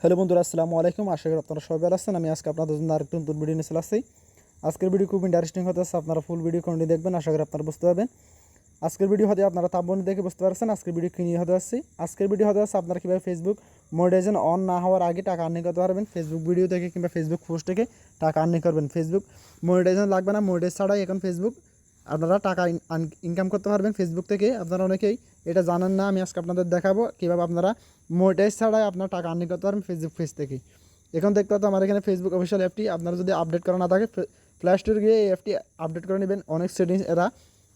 Hello বন্ধুরা, আসসালামু আলাইকুম। আশা করি আপনারা সবাই ভালো আছেন। আমি আজকে আপনাদের জন্য আরেকটু নতুন ভিডিও নিয়ে চলে আসছি। আজকের ভিডিও খুব ইন্টারেস্টিং হতে আছে। আপনারা ফুল ভিডিও কন্টিনিউ দেখবেন, আশা করি আপনারা বুঝতে পারবেন। আজকের ভিডিও হতে আপনারা থাম্বনেল দেখে বুঝতে পারছেন আজকের ভিডিও কী নিয়ে হতে আসছি। আজকের ভিডিও হতে আসছে আপনারা কীভাবে ফেসবুক মনিটাইজেশন অন না হওয়ার আগে টাকা আর্নিং করতে পারবেন। ফেসবুক ভিডিও থেকে কিংবা ফেসবুক পোস্ট থেকে টাকা আর্নিং করবেন। ফেসবুক মনিটাইজেশন লাগবে না, মনিটাইজ ছাড়াই এখন ফেসবুক আপনারা টাকা ইনকাম করতে পারবেন ফেসবুক থেকে। আপনারা অনেকেই এটা জানেন না, আমি আজকে আপনাদের দেখাবো কীভাবে আপনারা মনিটাইজ ছাড়াই আপনারা টাকা আর্নিং করতে পারবেন ফেসবুক পেজ থেকে। এখন দেখতে পাচ্ছেন আমার এখানে ফেসবুক অফিসিয়াল অ্যাপটি আপনারা যদি আপডেট করা না থাকে প্লে স্টোরে গিয়ে এই অ্যাপটি আপডেট করে নেবেন। অনেক সেটিংস এরা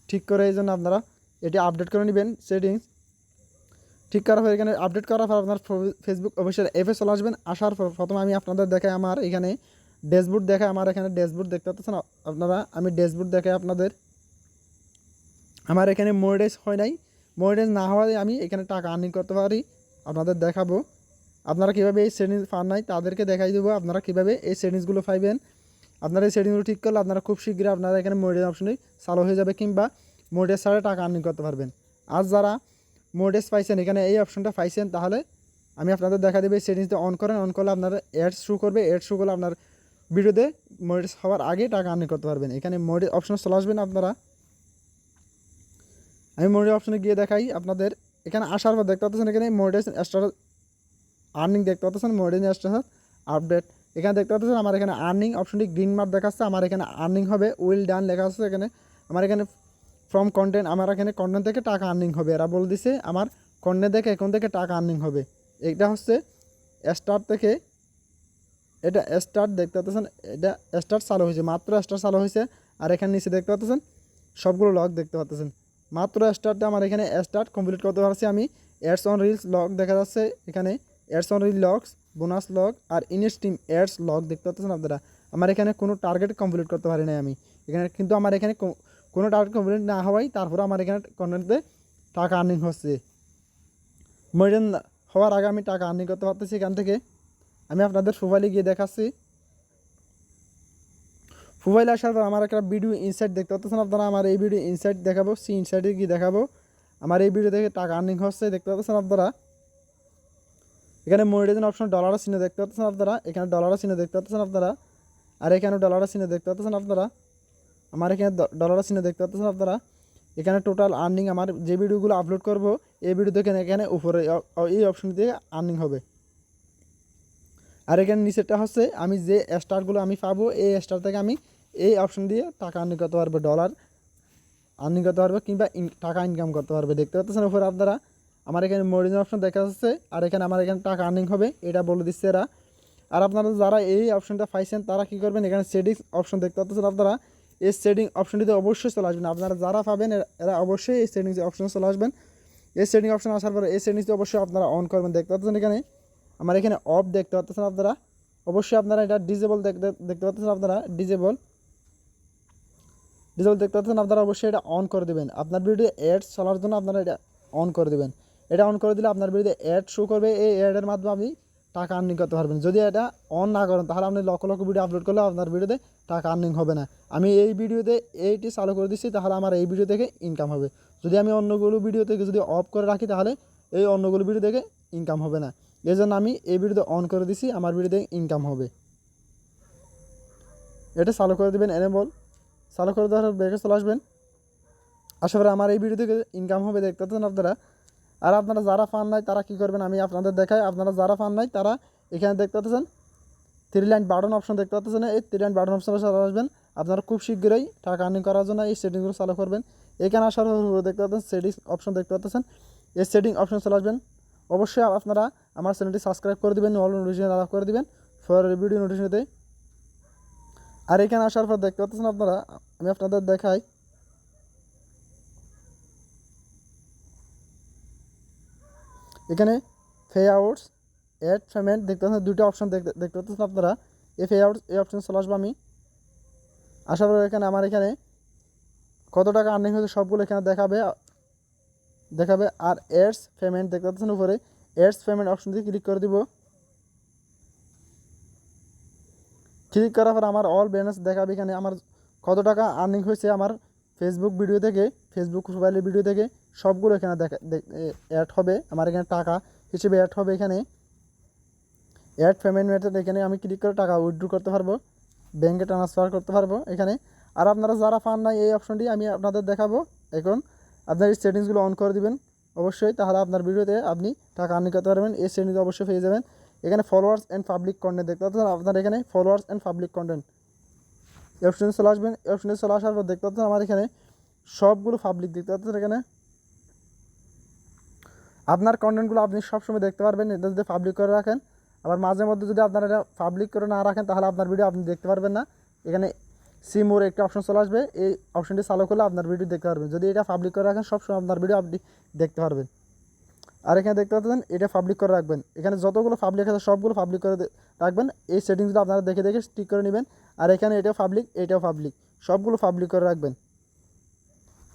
ঠিক করে, এই জন্য আপনারা এটি আপডেট করে নেবেন। সেটিংস ঠিক করার পর এখানে আপডেট করার পর আপনার ফেসবুক অফিসিয়াল অ্যাপে চলে আসবেন। আসার পর প্রথমে আমি আপনাদের দেখাই আমার এখানে ড্যাশবোর্ড দেখায়। আমার এখানে ড্যাশবোর্ড দেখতে পাচ্ছেন আপনারা। আমি ড্যাশবোর্ড দেখাই আপনাদের। আমার এখানে মনিটাইজ হয় নাই, মনিটাইজ না হওয়ায় আমি এখানে টাকা আর্নিং করতে পারি আপনাদের দেখাবো। আপনারা কীভাবে এই সেটিংস পান নাই তাদেরকে দেখাই দেবো আপনারা কীভাবে এই সেটিংসগুলো পাইবেন। আপনারা এই সেটিংসগুলো ঠিক করলে আপনারা খুব শীঘ্রই আপনারা এখানে মনিটাইজ অপশনে চালু হয়ে যাবে, কিংবা মনিটাইজ ছাড়া টাকা আর্নিং করতে পারবেন। আর যারা মনিটাইজ পাইছেন, এখানে এই অপশনটা পাইছেন, তাহলে আমি আপনাদের দেখা দেবে এই সেটিংসটা অন করেন। অন করলে আপনার অ্যাডস শো করবে, অ্যাড শো করলে আপনার ভিডিওতে মনিটাইজ হওয়ার আগে টাকা আর্নিং করতে পারবেন। এখানে মনিটাইজ অপশনে চলে আসবেন আপনারা। আমি মনিটাইজ অপশনে গিয়ে দেখাই আপনাদের। এখানে আসার পর দেখতে পাচ্ছেন এখানে মনিটাইজেশন স্ট্যাটাস আর্নিং দেখতে পাচ্ছেন, মনিটাইজেশন স্ট্যাটাস আপডেট। এখানে দেখতে পাচ্ছেন আমার এখানে আর্নিং অপশনটি গ্রিন মার্ক দেখাচ্ছে। আমার এখানে আর্নিং হবে উইল ডান লেখা আছে এখানে। আমার এখানে ফ্রম কন্টেন্ট, আমার এখানে কন্টেন্ট থেকে টাকা আর্নিং হবে। এরা বলে দিছে আমার কন্টেন্ট থেকে এখন থেকে টাকা আর্নিং হবে। এটা হচ্ছে স্টার্ট থেকে, এটা স্টার্ট দেখতে পাচ্ছেন, এটা স্টার্ট চালু হয়েছে, মাত্র স্টার্ট চালু হয়েছে। আর এখানে নিচে দেখতে পাচ্ছেন সবগুলো লগ দেখতে পাচ্ছেন। মাত্র স্টার্টটা আমার এখানে স্টার্ট কমপ্লিট করতে পারছি আমি। অ্যাডস অন রিলস লগ দেখা যাচ্ছে এখানে, ads on reel logs, bonus log আর ইনস্টিম অ্যাডস লগ দেখতে পাচ্ছেন আপনারা। আমার এখানে কোনো টার্গেট কমপ্লিট করতে পারি নাই আমি এখানে, কিন্তু আমার এখানে কোনো টার্গেট কমপ্লিট না হওয়ায় তারপরে আমার এখানে কন্টেন্টে টাকা আর্নিং হচ্ছে। মনিটাইজেশন হওয়ার আগে আমি টাকা আর্নিং করতে পারতেছি এখান থেকে। আমি আপনাদের প্রোফাইলে গিয়ে দেখাচ্ছি। প্রোফাইলে আসার পর আমার একটা ভিডিও ইনসাইট দেখতে পাচ্ছেন আপনারা। আমার এই ভিডিও ইনসাইট দেখাবো, সি ইনসাইটে গিয়ে দেখাবো আমার এই ভিডিও থেকে টাকা আর্নিং হচ্ছে দেখতে পাচ্ছেন আপনারা। এখানে মনিটাইজেশন অপশন ডলারের চিহ্ন দেখতে পাচ্ছেন আপনারা। এখানে ডলারের চিহ্ন দেখতে পাচ্ছেন আপনারা। আর এখানে ডলারের চিহ্ন দেখতে পাচ্ছেন আপনারা। আমার এখানে ডলারের চিহ্ন দেখতে পাচ্ছেন আপনারা। এখানে টোটাল আর্নিং আমার যে ভিডিওগুলো আপলোড করব এই ভিডিও থেকে এখানে উপরে এই অপশন দিয়ে আর্নিং হবে। আর এখানে নিচেরটা হচ্ছে আমি যে স্টারগুলো আমি পাবো এই স্টার থেকে আমি এই অপশন দিয়ে টাকা আর্নিং করতে পারবো, ডলার আর্নিং করতে পারবো কিংবা টাকা ইনকাম করতে পারবে। দেখতে পাচ্ছেন উপরে আপনারা আমার এখানে মনিটাইজেশন অপশন দেখা যাচ্ছে। আর এখানে আমার এখানে টাকা আর্নিং হবে এটা বলে দিচ্ছে এরা। আর আপনারা যারা এই অপশনটা পাইছেন তারা কী করবেন, এখানে সেটিংস অপশন দেখতে পাচ্ছেন আপনারা। এই সেটিং অপশনটিতে অবশ্যই চলে আসবেন। আপনারা যারা পাবেন এরা অবশ্যই এই সেটিংস অপশনে চলে আসবেন। এই সেটিং অপশন আসার পরে এই সেটিংসটি অবশ্যই আপনারা অন করবেন। দেখতে পাচ্ছেন এখানে আমার এখানে অফ দেখতে পাচ্ছেন আপনারা। অবশ্যই আপনারা এটা ডিজেবল দেখতে পাচ্ছেন আপনারা। ডিজেবল দেখতে পাচ্ছেন আপনারা। অবশ্যই এটা অন করে দেবেন। আপনার ভিডিও অ্যাডস চলার জন্য আপনারা এটা অন করে দেবেন। এটা অন করে দিলে আপনার ভিডিওতে অ্যাড শো করবে। এই অ্যাডের মাধ্যমে আপনি টাকা আর্নিং করতে পারবেন। যদি এটা অন না করেন তাহলে আপনি লক্ষ লক্ষ ভিডিও আপলোড করলে আপনার ভিডিওতে টাকা আর্নিং হবে না। আমি এই ভিডিওতে এইটি চালু করে দিচ্ছি, তাহলে আমার এই ভিডিও থেকে ইনকাম হবে। যদি আমি অন্যগুলো ভিডিও থেকে যদি অফ করে রাখি তাহলে এই অন্যগুলো ভিডিও থেকে ইনকাম হবে না। এই জন্য আমি এই ভিডিওতে অন করে দিচ্ছি, আমার ভিডিওতে ইনকাম হবে। এটা চালু করে দেবেন, এনেবল চালু করে দেওয়ার ব্যাকে চলে আসবেন। আশা করি আমার এই ভিডিও থেকে ইনকাম হবে দেখতে পাচ্ছেন আপনারা। আর আপনারা যারা পান নাই তারা কী করবেন আমি আপনাদের দেখাই। আপনারা যারা পান নাই তারা এখানে দেখতে পাচ্ছেন 3 লাইন বাটন অপশন দেখতে পাচ্ছেন। এই 3 লাইন বাটন অপশনে চলে আসবেন। আপনারা খুব শীঘ্রই টাকা আর্নিং করার জন্য এই সেটিংগুলো চালু করবেন। এখানে আসার পর দেখতে পাচ্ছেন সেটিংস অপশন দেখতে পাচ্ছেন। এই সেটিং অপশন চলে আসবেন। অবশ্যই আপনারা আমার চ্যানেলটি সাবস্ক্রাইব করে দেবেন, অল নোটিফিকেশন অন করে দেবেন ফর ভিডিও নোটিফিকেশনতে। আর এখানে আসার পর দেখতে পাচ্ছেন আপনারা, আমি আপনাদের দেখাই। এখানে পে আউটস অ্যাড পেমেন্ট দেখতে পাচ্ছেন, দুটো অপশন দেখতে পাচ্ছেন আপনারা। এই পে আউটস এই অপশন চলে আসবো আমি। আশা করি এখানে আমার এখানে কত টাকা আর্নিং হয়েছে সবগুলো এখানে দেখাবে। আর অ্যাডস পেমেন্ট দেখতে পাচ্ছেন উপরে, অ্যাডস পেমেন্ট অপশন দিয়ে ক্লিক করে দিব। ক্লিক করার পর আমার অল ব্যালেন্স দেখাবে। এখানে আমার কত টাকা আর্নিং হয়েছে আমার ফেসবুক ভিডিও থেকে, ফেসবুক প্রোফাইলের ভিডিও থেকে সবগুলো এখানে অ্যাড হবে। আমার এখানে টাকা হিসেবে অ্যাড হবে। এখানে অ্যাড পেমেন্ট মেথড, এখানে আমি ক্লিক করে টাকা উইথড্র করতে পারবো, ব্যাঙ্কে ট্রান্সফার করতে পারবো এখানে। আর আপনারা যারা পান না এই অপশনটি আমি আপনাদের দেখাবো। এখন আপনার এই সেটিংসগুলো অন করে দিবেন অবশ্যই, তাহলে আপনার ভিডিওতে আপনি টাকা আর্নিং করতে পারবেন। এই সেটিংস অবশ্যই পেয়ে যাবেন। এখানে ফলোয়ার্স অ্যান্ড পাবলিক কন্টেন্ট দেখতে পাচ্ছেন, আপনার এখানে ফলোয়ার্স অ্যান্ড পাবলিক কন্টেন্ট এই অপশনে চলে আসবেন। এই অপশনে চলে আসার পর দেখতে পাচ্ছেন আমার এখানে সবগুলো পাবলিক দেখতে পাচ্ছেন। এখানে আপনার কন্টেন্টগুলো আপনি সবসময় দেখতে পারবেন এটা যদি পাবলিক করে রাখেন। আবার মাঝে মধ্যে যদি আপনারা এটা পাবলিক করে না রাখেন তাহলে আপনার ভিডিও আপনি দেখতে পারবেন না। এখানে সি মোর একটা অপশন চলে আসবে, এই অপশনটি চালু করলে আপনার ভিডিও দেখতে পারবেন। যদি এটা পাবলিক করে রাখেন সবসময় আপনার ভিডিও আপনি দেখতে পারবেন। আর এখানে দেখতে পাচ্ছেন এটা পাবলিক করে রাখবেন, এখানে যতগুলো পাবলিক আছে সবগুলো পাবলিক করে রাখবেন। এই সেটিংসগুলো আপনারা দেখে দেখে ঠিক করে নেবেন। আর এখানে এটাও পাবলিক, এটাও পাবলিক, সবগুলো পাবলিক করে রাখবেন।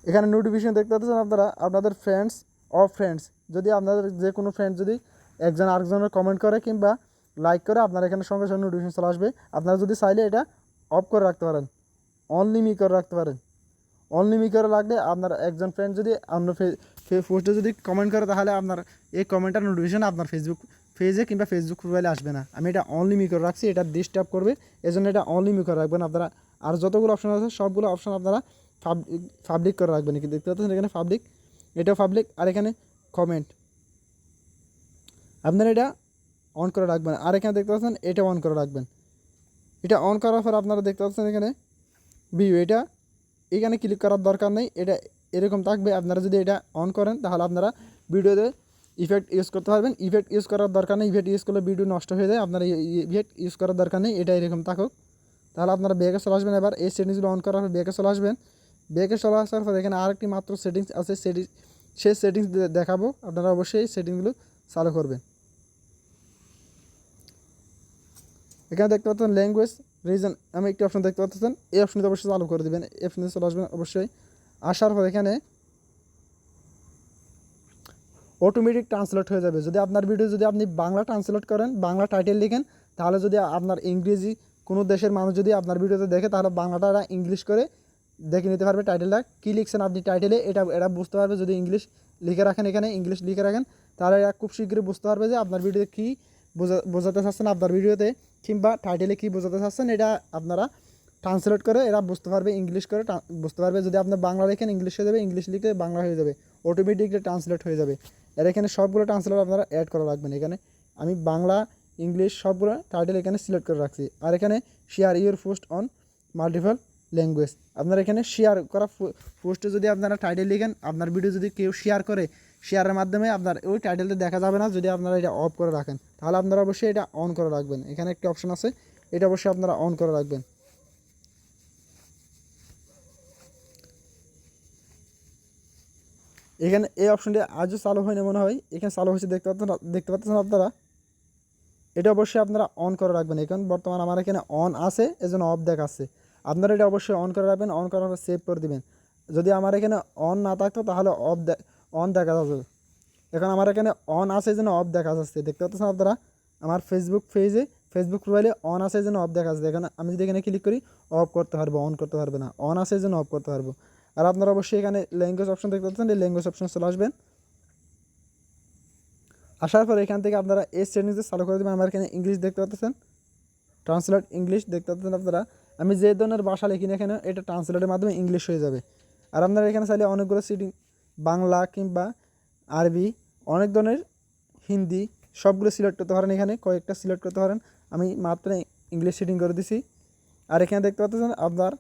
এখানে নোটিফিকেশন দেখতে পাচ্ছেন আপনারা আপনাদের ফ্রেন্ডস অফ ফ্রেন্ডস, যদি আপনাদের যে কোনো ফ্রেন্ড যদি একজন আরেকজনের কমেন্ট করে কিংবা লাইক করে আপনার এখানে সঙ্গে সঙ্গে নোটিফিকেশন চলে আসবে। আপনারা যদি চাইলে এটা অফ করে রাখতে পারেন, অনলি মি করে রাখতে পারেন। অনলি মি করে রাখলে আপনার একজন ফ্রেন্ড যদি আপনার পোস্টে যদি কমেন্ট করে তাহলে আপনার এই কমেন্টের নোটিফিকেশন আপনার ফেসবুক পেজে কিংবা ফেসবুক প্রোফাইলে আসবে না। আমি এটা অনলি মি করে রাখছি, এটা ডিস্টার্ব করবে, এই জন্য এটা অনলি মি করে রাখবেন আপনারা। আর যতগুলো অপশন আছে সবগুলো অপশন আপনারা পাবলিক করে রাখবেন। কি দেখতে পাচ্ছেন এখানে পাবলিক, এটাও পাবলিক। আর এখানে কমেন্ট আপনারা এটা অন করে রাখবেন। আর এখানে দেখতে পাচ্ছেন এটা অন করে রাখবেন। এটা অন করার পর আপনারা দেখতে পাচ্ছেন এখানে ভিউ, এটা এখানে ক্লিক করার দরকার নেই, এটা এরকম থাকবে। আপনারা যদি এটা অন করেন তাহলে আপনারা ভিডিওতে ইফেক্ট ইউজ করতে পারবেন। ইফেক্ট ইউজ করার দরকার নেই, ইফেক্ট ইউজ করলে ভিডিও নষ্ট হয়ে যায়। আপনারা ইফেক্ট ইউজ করার দরকার নেই, এটা এরকম থাকুক। তাহলে আপনারা ব্যাকে চলে আসবেন। এবার এই সেটিংসগুলো অন করার পর ব্যাকে চলে আসবেন। ব্যাকে চলে আসার পর এখানে আরেকটি মাত্র সেটিংস আছে, সেই সেটিংস দেখাবো, আপনারা অবশ্যই সেটিংসগুলো চালু করবেন। এখানে দেখতে পাচ্ছেন ল্যাঙ্গুয়েজ রিজন, আমি একটি অপশন দেখতে পাচ্ছেন, এই অপশনটি অবশ্যই চালু করে দেবেন। এই অপশনে চলে আসবেন অবশ্যই। আসার পর এখানে অটোমেটিক ট্রান্সলেট হয়ে যাবে। যদি আপনার ভিডিও যদি আপনি বাংলা ট্রান্সলেট করেন, বাংলা টাইটেল লিখেন, তাহলে যদি আপনার ইংরেজি কোনো দেশের মানুষ যদি আপনার ভিডিওতে দেখে তাহলে বাংলাটা এরা ইংলিশ করে দেখে নিতে পারবে টাইটেলটা কী লিখছেন আপনি টাইটেলে, এটা বুঝতে পারবে। যদি ইংলিশ লিখে রাখেন, এখানে ইংলিশ লিখে রাখেন, তাহলে এরা খুব শীঘ্রই বুঝতে পারবে যে আপনার ভিডিওতে কী বোঝাতে চাচ্ছেন, আপনার ভিডিওতে কিংবা টাইটেলে কী বোঝাতে চাচ্ছেন, এটা আপনারা ট্রান্সলেট করে এরা বুঝতে পারবে, ইংলিশ করে বুঝতে পারবে। যদি আপনার বাংলা লেখেন ইংলিশ হয়ে যাবে, ইংলিশ লিখলে বাংলা হয়ে যাবে, অটোমেটিকলি ট্রান্সলেট হয়ে যাবে। এর এখানে সবগুলো ট্রান্সলেট আপনারা অ্যাড করে রাখবেন। এখানে আমি বাংলা ইংলিশ সবগুলো টাইটেল এখানে সিলেক্ট করে রাখছি। আর এখানে share your post on multiple language, আপনারা এখানে শেয়ার করা পোস্টে যদি আপনারা টাইটেল লিখেন, আপনার ভিডিও যদি কেউ শেয়ার করে, শেয়ারের মাধ্যমে আপনার ওই টাইটেলটা দেখা যাবে না। যদি আপনারা এটা অফ করে রাখেন তাহলে আপনারা অবশ্যই এটা অন করে রাখবেন। এখানে একটি অপশন আছে, এটা অবশ্যই আপনারা অন করে রাখবেন। এখানে এই অপশনটি আজও চালু হয়নি মনে হয়, এখানে চালু হয়েছে দেখতে পাচ্ছেন আপনারা। এটা অবশ্যই আপনারা অন করে রাখবেন। এখন বর্তমান আমার এখানে অন আছে, এজন্য অফ দেখাচ্ছে। আপনারা এটা অবশ্যই অন করে রাখবেন, অন করার পর সেভ করে দিবেন। যদি আমার এখানে অন না থাকতো তাহলে অন দেখা যাবে। এখন আমার এখানে অন আছে এই জন্য অফ দেখা যাচ্ছে, দেখতে পাচ্ছেন আপনারা। আমার ফেসবুক পেজে ফেসবুক প্রোফাইলে অন আছে এই জন্য অফ দেখা যাচ্ছে। এখানে আমি যদি এখানে ক্লিক করি অফ করতে পারবো, অন করতে পারবে না, অন আছে এই জন্য অফ করতে পারবো। আর আপনারা অবশ্যই এখানে ল্যাঙ্গুয়েজ অপশন দেখতে পাচ্ছেন, এই ল্যাঙ্গুয়েজ অপশন চলে আসবেন। আসার পর এখান থেকে আপনারা এই সেটিংসে চালু করে দেবেন। আমার এখানে ইংলিশ দেখতে পাচ্ছেন, ট্রান্সলেট ইংলিশ দেখতে পাচ্ছেন আপনারা। আমি যে ধরনের ভাষা লিখি না এখানে এটা ট্রান্সলেটের মাধ্যমে ইংলিশ হয়ে যাবে। আর আপনারা এখানে চাইলে অনেকগুলো সিটিং বাংলা কিংবা আরবি, অনেক ধরনের হিন্দি সবগুলো সিলেক্ট করতে পারেন। এখানে কয়েকটা সিলেক্ট করতে পারেন, আমি মাত্র ইংলিশ সেটিং করে দিছি। আর এখানে দেখতে পাচ্ছেন আপনার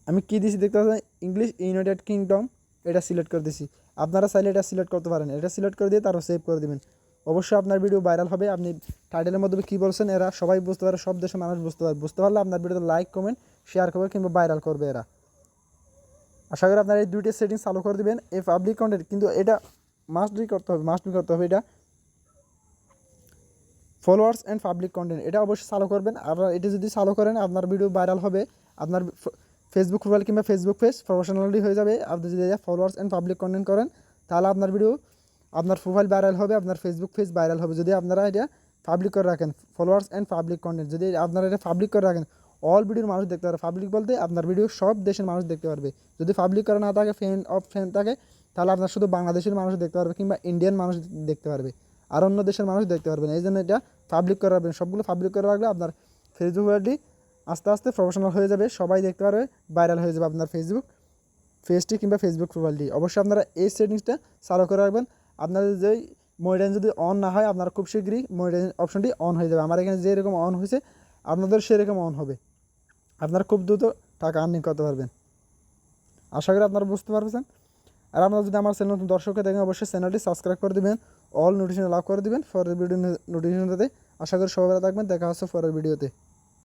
আমি কী দিছি দেখতে পাচ্ছেন, ইংলিশ ইউনাইটেড কিংডম, এটা সিলেক্ট করে দিছি। আপনারা চাইলে এটা সিলেক্ট করতে পারেন, এটা সিলেক্ট করে দিয়ে তারপর সেভ করে দেবেন। অবশ্যই আপনার ভিডিও ভাইরাল হবে। আপনি টাইটেলের মধ্যে কী বলছেন এরা সবাই বুঝতে পারে, সব দেশের মানুষ বুঝতে পারে। বুঝতে পারলে আপনার ভিডিওতে লাইক কমেন্ট শেয়ার করবে কিংবা ভাইরাল করবে এরা। আশা করি আপনারা এই দুইটা সেটিংস চালু করে দেবেন। এই পাবলিক কন্টেন্ট কিন্তু এটা মাস্ট বি করতে হবে, এটা ফলোয়ার্স অ্যান্ড পাবলিক কন্টেন্ট এটা অবশ্যই চালু করবেন। আপনারা এটা যদি চালু করেন আপনার ভিডিও ভাইরাল হবে, আপনার ফেসবুক প্রোফাইল কিংবা ফেসবুক পেজ প্রফেশনালি হয়ে যাবে। আপনি যদি ফলোয়ার্স অ্যান্ড পাবলিক কন্টেন্ট করেন তাহলে আপনার ভিডিও আপনার প্রোফাইল ভাইরাল হবে, আপনার ফেসবুক পেজ ভাইরাল হবে। যদি আপনারা এটা পাবলিক করে রাখেন, ফলোয়ার্স অ্যান্ড পাবলিক কন্টেন্ট যদি আপনারা এটা পাবলিক করে রাখেন, অল ভিডিওর মানুষ দেখতে পারবে। পাবলিক বলতে আপনার ভিডিও সব দেশের মানুষ দেখতে পারবে। যদি পাবলিক করা না থাকে, ফ্রেন্ড অফ ফ্রেন্ড থাকে, তাহলে আপনার শুধু বাংলাদেশের মানুষ দেখতে পারবে কিংবা ইন্ডিয়ান মানুষ দেখতে পারবে। আর অন্য দেশের মানুষ দেখতে পারবেন। এই জন্য এটা পাবলিক করে রাখবেন, সবগুলো পাবলিক করে রাখলে আপনার ফেসবুক আইডি আস্তে আস্তে প্রফেশনাল হয়ে যাবে, সবাই দেখতে পারবে, ভাইরাল হয়ে যাবে আপনার ফেসবুক পেজটি কিংবা ফেসবুক প্রোফাইলটি। অবশ্যই আপনারা এই সেটিংসটা চালু করে রাখবেন। আপনাদের যেই মনিটাইজেশন যদি অন না হয়, আপনারা খুব শীঘ্রই মনিটাইজেশন অপশনটি অন হয়ে যাবে। আমার এখানে যেরকম অন হয়েছে আপনাদের সেরকম অন হবে, আপনারা খুব দ্রুত টাকা আর্নিং করতে পারবেন। আশা করি আপনারা বুঝতে পারবেন। আর আপনারা যদি আমার চ্যানেল নতুন দর্শককে দেখেন, অবশ্যই চ্যানেলটি সাবস্ক্রাইব করে দেবেন, অল নোটিফিকেশন লাভ করে দেবেন পরের ভিডিও নোটিফিকেশন পেতে। আশা করি সবাই ভালো থাকবেন, দেখা হচ্ছে পরের ভিডিওতে।